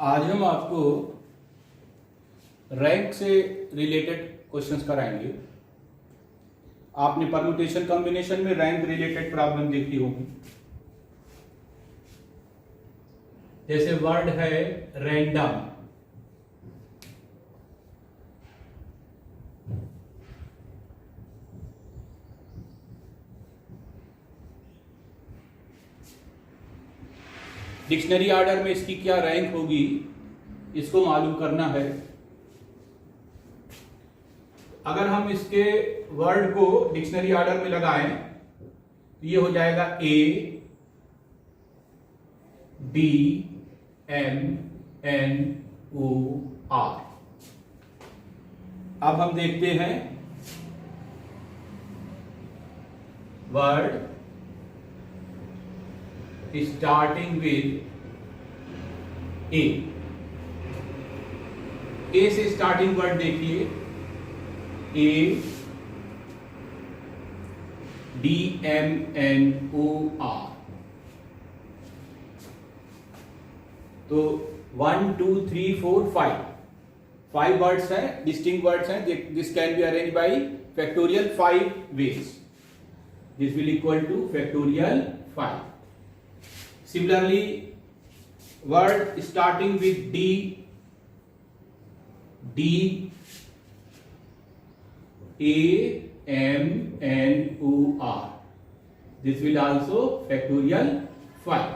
आज हम आपको रैंक से रिलेटेड क्वेश्चंस कराएंगे। आपने परम्यूटेशन कॉम्बिनेशन में रैंक रिलेटेड प्रॉब्लम देखी होगी। जैसे वर्ड है रैंडम, डिक्शनरी ऑर्डर में इसकी क्या रैंक होगी, इसको मालूम करना है। अगर हम इसके वर्ड को डिक्शनरी ऑर्डर में लगाएं तो ये हो जाएगा A D M N O R. अब हम देखते हैं वर्ड स्टार्टिंग विद ए से स्टार्टिंग वर्ड देखिए, A D M N O R. तो 1 2 3 4 5 वर्ड्स हैं, डिस्टिंक्ट वर्ड्स हैं। This can be arrange by factorial 5 ways. This will equal to factorial 5. Similarly, word starting with D A M N O R. This will also factorial 5.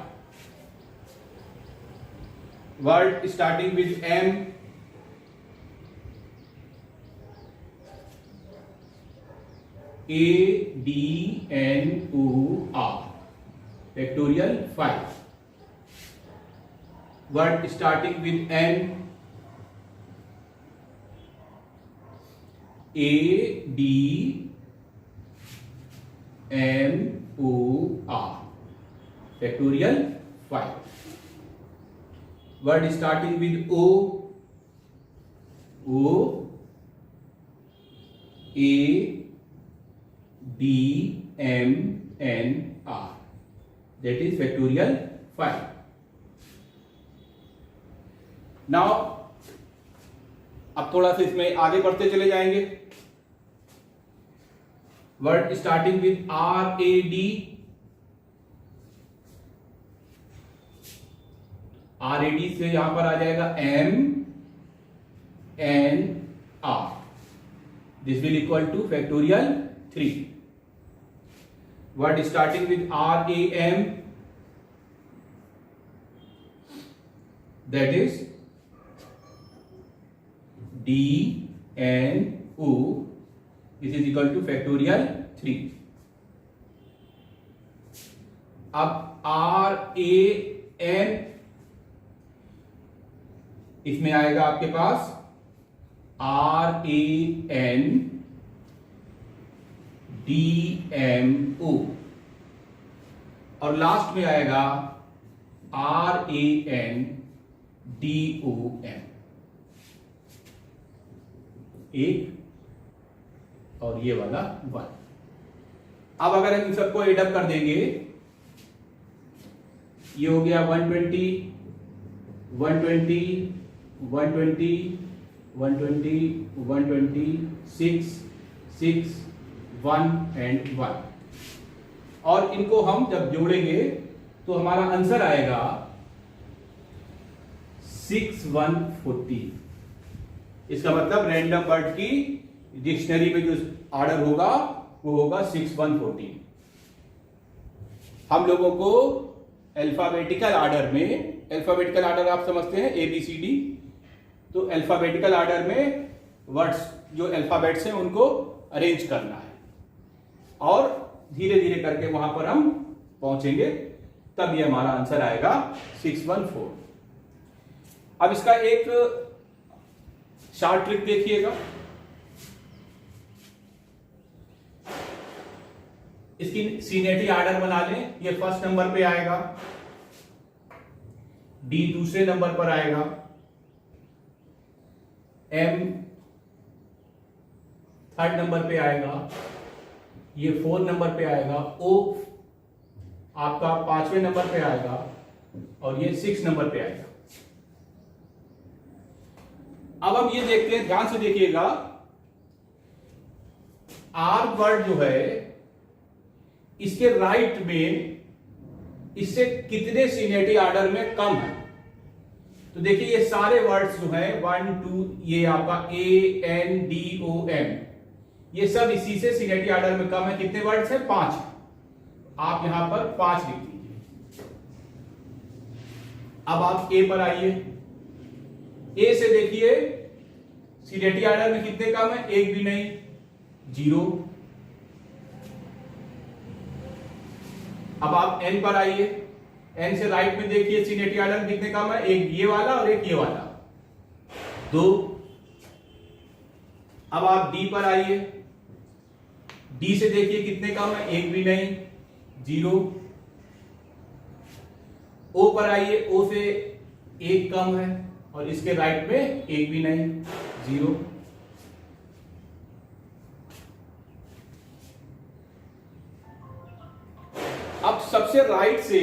Word starting with M A D N O R. Factorial 5. Word starting with N A D M O R. Factorial 5. Word starting with O A D M N R. That is factorial 5. Now अब थोड़ा सा इसमें आगे बढ़ते चले जाएंगे। Word starting with R A D, R A D से यहां पर आ जाएगा M N R. This will equal to factorial 3. Word starting with R A M, that is D N O. This is equal to factorial 3. अब R A N इसमें आएगा आपके पास R A N D M O और last में आएगा R A N D O M. एक और ये वाला 1. अब अगर हम इन सबको एडअप कर देंगे, ये हो गया 120 120 120 120 120 6 6 1 एंड 1। और इनको हम जब जोड़ेंगे तो हमारा आंसर आएगा 6140। इसका मतलब रैंडम वर्ड की डिक्शनरी में जो ऑर्डर होगा वो होगा 6140। हम लोगों को अल्फाबेटिकल ऑर्डर में, अल्फाबेटिकल ऑर्डर आप समझते हैं ABCD, तो अल्फाबेटिकल ऑर्डर में वर्ड्स जो अल्फाबेट्स हैं उनको अरेंज करना है और धीरे धीरे करके वहां पर हम पहुंचेंगे, तब ये हमारा आंसर आएगा 614। अब इसका एक शॉर्ट ट्रिक देखिएगा। इसकी सीनेटी ऑर्डर बना लें। ये फर्स्ट नंबर पे आएगा, डी दूसरे नंबर पर आएगा, एम थर्ड नंबर पे आएगा, ये 4 नंबर पे आएगा, ओ आपका 5वें नंबर पे आएगा और ये 6 नंबर पे आएगा। अब हम ये देखते हैं, ध्यान से देखिएगा, आर वर्ड जो है इसके राइट में इससे कितने सीनियरिटी ऑर्डर में कम है। तो देखिए ये सारे वर्ड्स जो हैं 1 2, ये आपका ए एन डी ओ एम, ये सब इसी से सीनियरिटी ऑर्डर में कम है। कितने वर्ड्स हैं? 5। आप यहां पर 5 लिख दीजिए। अब आप ए पर आइए। ए से देखिए सीनियरिटी ऑर्डर में कितने कम है? एक भी नहीं, 0। अब आप एन पर आइए। एन से राइट में देखिए सीनियरिटी ऑर्डर में कितने कम है? एक ये वाला और एक ये वाला, 2। अब आप डी पर आइए। डी से देखिए कितने कम है? एक भी नहीं, 0। ओ पर आइए। ओ से एक कम है और इसके राइट में एक भी नहीं, 0। अब सबसे राइट से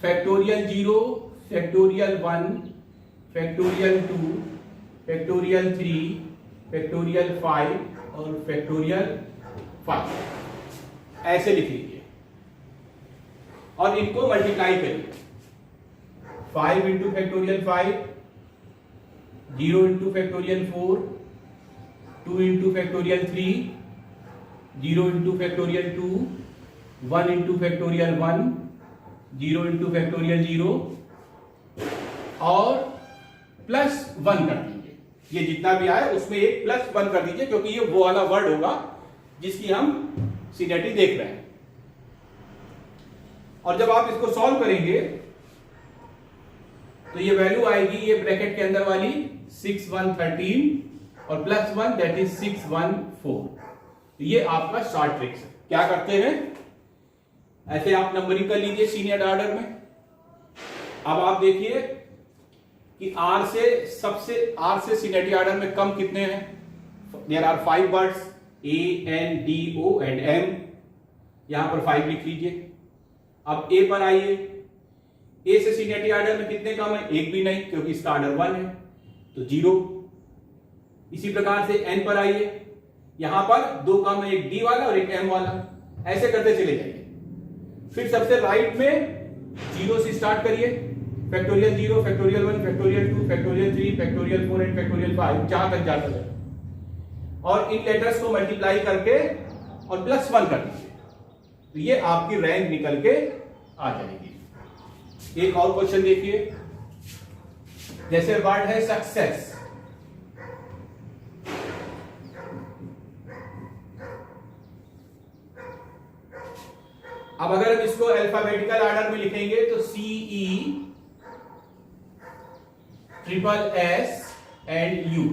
factorial 0, factorial 1, factorial 2, factorial 3, factorial 5 और फैक्टोरियल 5 ऐसे लिख लीजिए और इनको मल्टीप्लाई करिए। 5 into factorial 5, 0 into factorial 4, 2 into factorial 3, 0 into factorial 2, 1 into factorial 1, 0 into factorial 0 और प्लस 1 कर दीजिए। ये जितना भी आए उसमें एक प्लस 1 कर दीजिए, क्योंकि ये वो वाला वर्ड होगा जिसकी हम सीनियरिटी देख रहे हैं। और जब आप इसको सॉल्व करेंगे तो ये वैल्यू आएगी, ये ब्रैकेट के अंदर वाली 6 1 13 और प्लस 1 दैट इज 6 1 4। ये आपका शॉर्ट ट्रिक्स है। क्या करते हैं, ऐसे आप नंबरिंग कर लीजिए सीनियर ऑर्डर में। अब आप देखिए कि आर से सीनियरिटी ऑर्डर में कम कितने हैं। There are 5 words, A N D O and M, यहां पर 5 लिख लीजिए। अब ए पर आइए। ए से सीनियरिटी ऑर्डर में कितने कम है? एक भी नहीं, क्योंकि इसका ऑर्डर 1 है, तो 0। इसी प्रकार से एन पर आइए। यहां पर 2 कम है, एक डी वाला और एक एम वाला, ऐसे करते चले जाइए। फिर सबसे राइट में 0 से स्टार्ट करिए, factorial 0, factorial 1, factorial 2, factorial 3, factorial 4 and factorial 5, जहां तक जाता है। और इन लेटर्स को मल्टीप्लाई करके और प्लस 1 कर दीजिए, तो ये आपकी रैंक निकल के आ जाएगी। एक और क्वेश्चन देखिए, जैसे वर्ड है सक्सेस। अब अगर हम इसको अल्फाबेटिकल ऑर्डर में लिखेंगे तो CE triple S and U,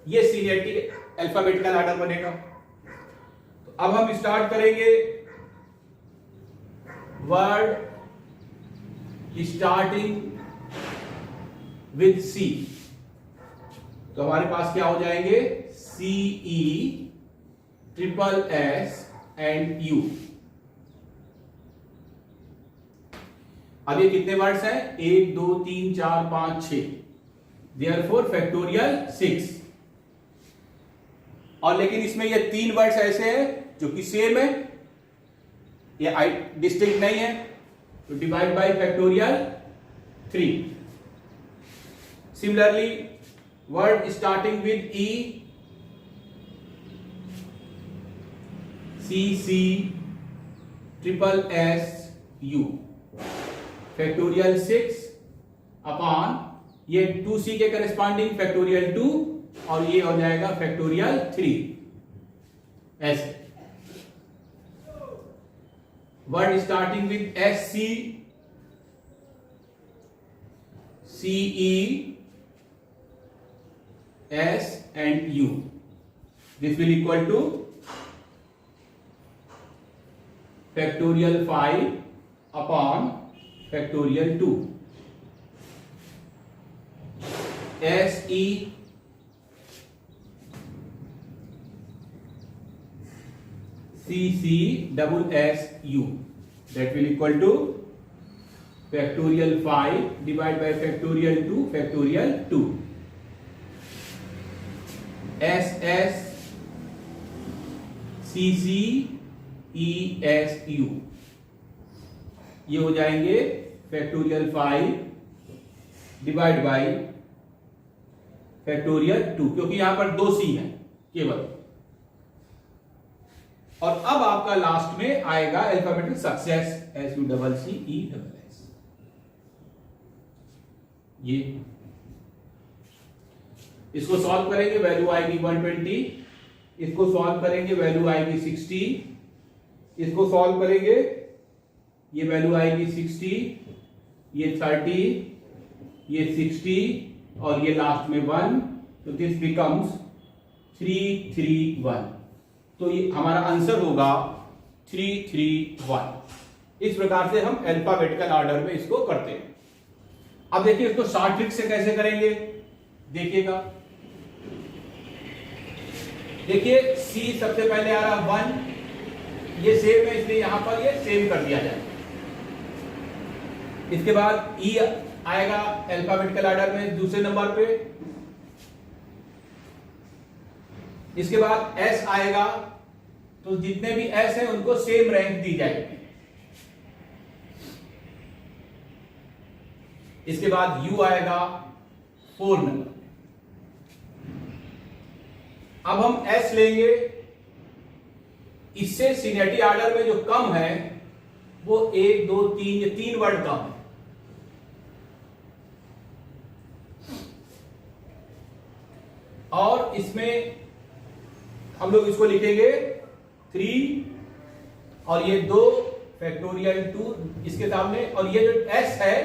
ये सीनियरिटी अल्फाबेटिकल ऑर्डर बनेगा। तो अब हम स्टार्ट करेंगे वर्ड स्टार्टिंग विद C, तो हमारे पास क्या हो जाएंगे? CE triple S and U। अब ये कितने वर्ड्स हैं? 1 2 3 4 5 6, देयरफॉर फैक्टोरियल 6। और लेकिन इसमें ये 3 वर्ड्स ऐसे हैं जो कि सेम है, ये डिस्टिंक्ट नहीं है, तो divide by factorial 3। Similarly word starting with E, CC triple S U, factorial 6 upon ये 2C के करस्पॉन्डिंग फैक्टोरियल 2 और ये हो जाएगा फैक्टोरियल 3। ऐसे word starting with SC, CE S and U, this will equal to factorial 5 upon factorial 2। SE CC double SU, that will equal to factorial 5 divided by factorial 2 factorial 2। S S C C E S U, ये हो जाएंगे factorial 5 divide by factorial 2, क्योंकि यहां पर 2 सी है केवल। और अब आपका लास्ट में आएगा alphabetic success, S U double C E double S. ये इसको सॉल्व करेंगे, वैल्यू आएगी 120, इसको सॉल्व करेंगे, वैल्यू आएगी 60, इसको सॉल्व करेंगे, ये वैल्यू आएगी 60, ये 30, ये 60 और ये लास्ट में 1, तो दिस बिकम्स 331। तो ये हमारा आंसर होगा 331। इस प्रकार से हम अल्फाबेटिकल ऑर्डर में इसको करते हैं। अब देखिए इसको शॉर्ट ट्रिक से कैसे करेंगे, देखिएगा। देखिए सी सबसे पहले आ रहा 1, ये सेम है इसलिए यहां पर ये सेम कर दिया जाए। इसके बाद ई आएगा अल्फाबेटिकल ऑर्डर में दूसरे नंबर पे, इसके बाद एस आएगा, तो जितने भी एस हैं उनको सेम रैंक दी जाएगी। इसके बाद यू आएगा 4 नंबर। अब हम एस लेंगे, इससे सीनियरिटी ऑर्डर में जो कम है वो 1 2 3, ये 3 वर्ड कम है। और इसमें हम लोग इसको लिखेंगे 3 और ये 2 फैक्टोरियल 2 इसके सामने, और ये जो एस है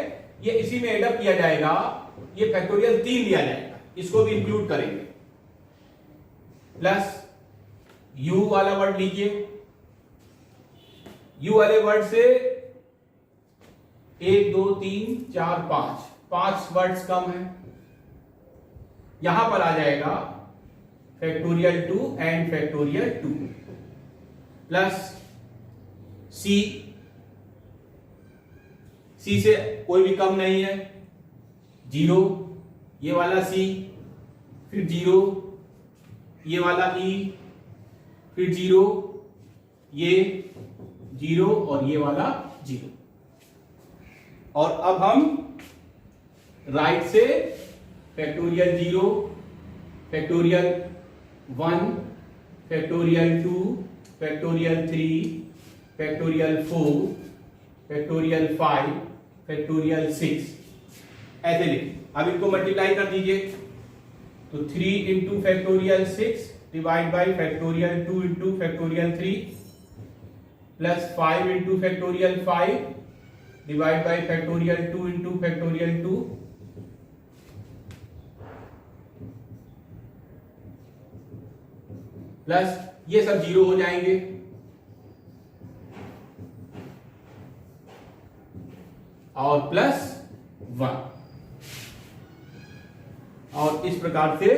ये इसी में एडअप किया जाएगा, ये फैक्टोरियल 3 लिया जाएगा, इसको भी इंक्लूड करेंगे। प्लस यू वाला वर्ड लीजिए, यू वाले वर्ड से 1 2 3 4 5 वर्ड्स कम है, यहां पर आ जाएगा फैक्टोरियल 2 एंड फैक्टोरियल 2 प्लस सी, सी से कोई भी कम नहीं है, 0, ये वाला सी, फिर 0, ये वाला ई, फिर 0, ये 0 और ये वाला 0। और अब हम राइट से factorial 0, factorial 1, factorial 2, factorial 3, factorial 4, factorial 5, factorial 6 ऐसे लिख। अब इनको मल्टीप्लाई कर दीजिए, तो 3 into factorial 6 divide by factorial 2 into factorial 3 plus 5 into factorial 5 divide by factorial 2 into factorial 2 plus ये सब 0 हो जाएंगे, और प्लस 1, और इस प्रकार से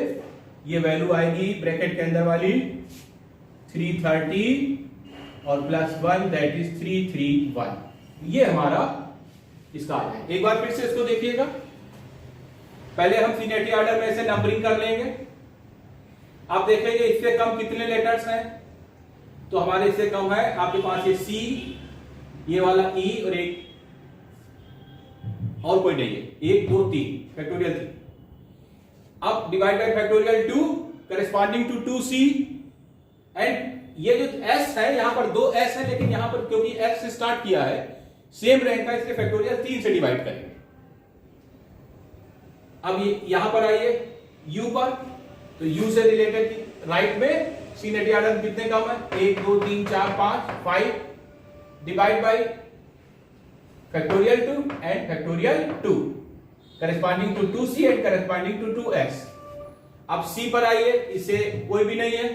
ये वैल्यू आएगी ब्रैकेट के अंदर वाली 330 और प्लस 1 दैट इज 331। ये हमारा इसका आ जाए। एक बार फिर से इसको देखिएगा, पहले हम सीनियरिटी ऑर्डर में से नंबरिंग कर लेंगे। आप देखेंगे इससे कम कितने लेटर्स हैं, तो हमारे इससे कम है आपके पास ये सी, ये वाला ई और एक और कोई नहीं है, 1 2 3 फैक्टोरियल 3। अब divide by factorial 2 corresponding to 2c, and ये जो s है यहां पर 2 s है, लेकिन यहां पर क्योंकि f से स्टार्ट किया है सेम रैंक का, इसके फैक्टोरियल 3 से डिवाइड करेंगे। अब ये यहां पर आइए u पर, तो u से रिलेटेड राइट में सीनियरिटी ऑर्डर कितने कम है, 1 2 3 4 5 divide by factorial 2 and factorial 2 corresponding to 2c and corresponding to 2s। अब c पर आइए, इससे कोई भी नहीं है,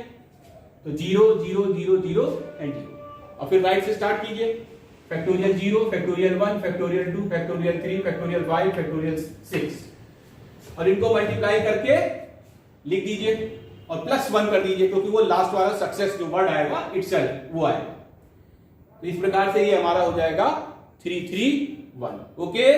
तो 0 0 0 0 एंड 0, और फिर राइट से स्टार्ट कीजिए, factorial 0, factorial 1, factorial 2, factorial 3, factorial 5, factorial 6, और इनको मल्टीप्लाई करके लिख दीजिए और प्लस 1 कर दीजिए, क्योंकि वो लास्ट वाला सक्सेस जो वर्ड आएगा इटसेल्फ वो आएगा। तो इस प्रकार से ये हमारा हो जाएगा 331। ओके।